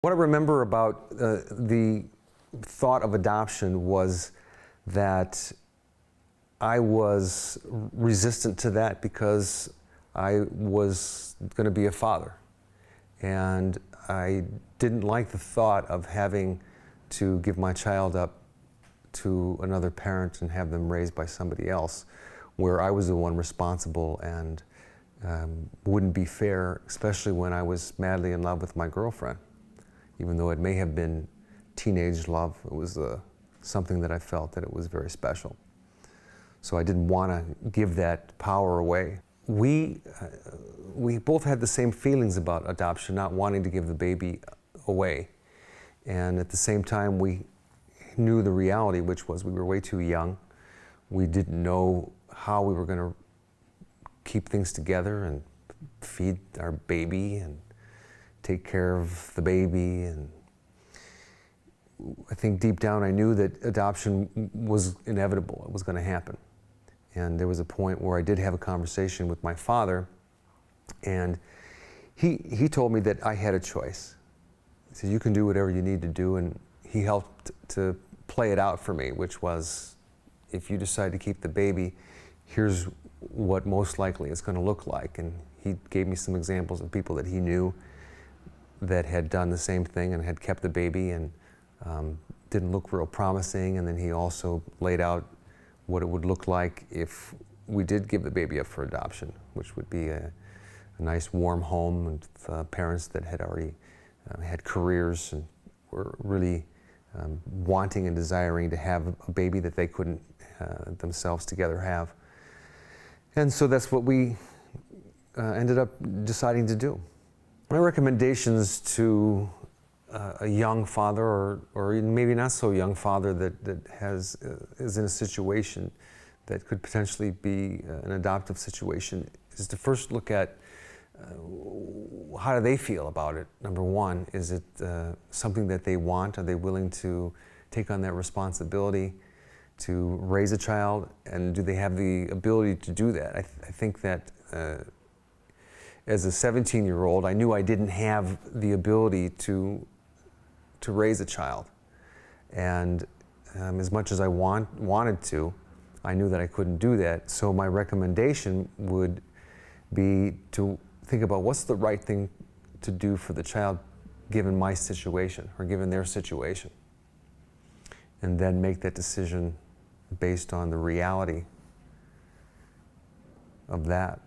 What I remember about the thought of adoption was that I was resistant to that because I was going to be a father. And I didn't like the thought of having to give my child up to another parent and have them raised by somebody else, where I was the one responsible, and wouldn't be fair, especially when I was madly in love with my girlfriend. Even though it may have been teenage love, it was something that I felt that it was very special. So I didn't want to give that power away. We both had the same feelings about adoption, not wanting to give the baby away. And at the same time, we knew the reality, which was we were way too young. We didn't know how we were going to keep things together and feed our baby and take care of the baby. And I think deep down I knew that adoption was inevitable. It was going to happen. And there was a point where I did have a conversation with my father, and he told me that I had a choice. He said, you can do whatever you need to do, and he helped to play it out for me, which was, if you decide to keep the baby, here's what most likely it's going to look like. And he gave me some examples of people that he knew that had done the same thing and had kept the baby and didn't look real promising. And then he also laid out what it would look like if we did give the baby up for adoption, which would be a nice warm home with parents that had already had careers and were really wanting and desiring to have a baby that they couldn't themselves together have. And so that's what we ended up deciding to do. My recommendations to a young father, or maybe not so young father that is in a situation that could potentially be an adoptive situation, is to first look at how do they feel about it. Number one, is it something that they want? Are they willing to take on that responsibility to raise a child? And do they have the ability to do that? I think that as a 17-year-old, I knew I didn't have the ability to raise a child. And as much as I wanted to, I knew that I couldn't do that. So my recommendation would be to think about what's the right thing to do for the child given my situation or given their situation. And then make that decision based on the reality of that.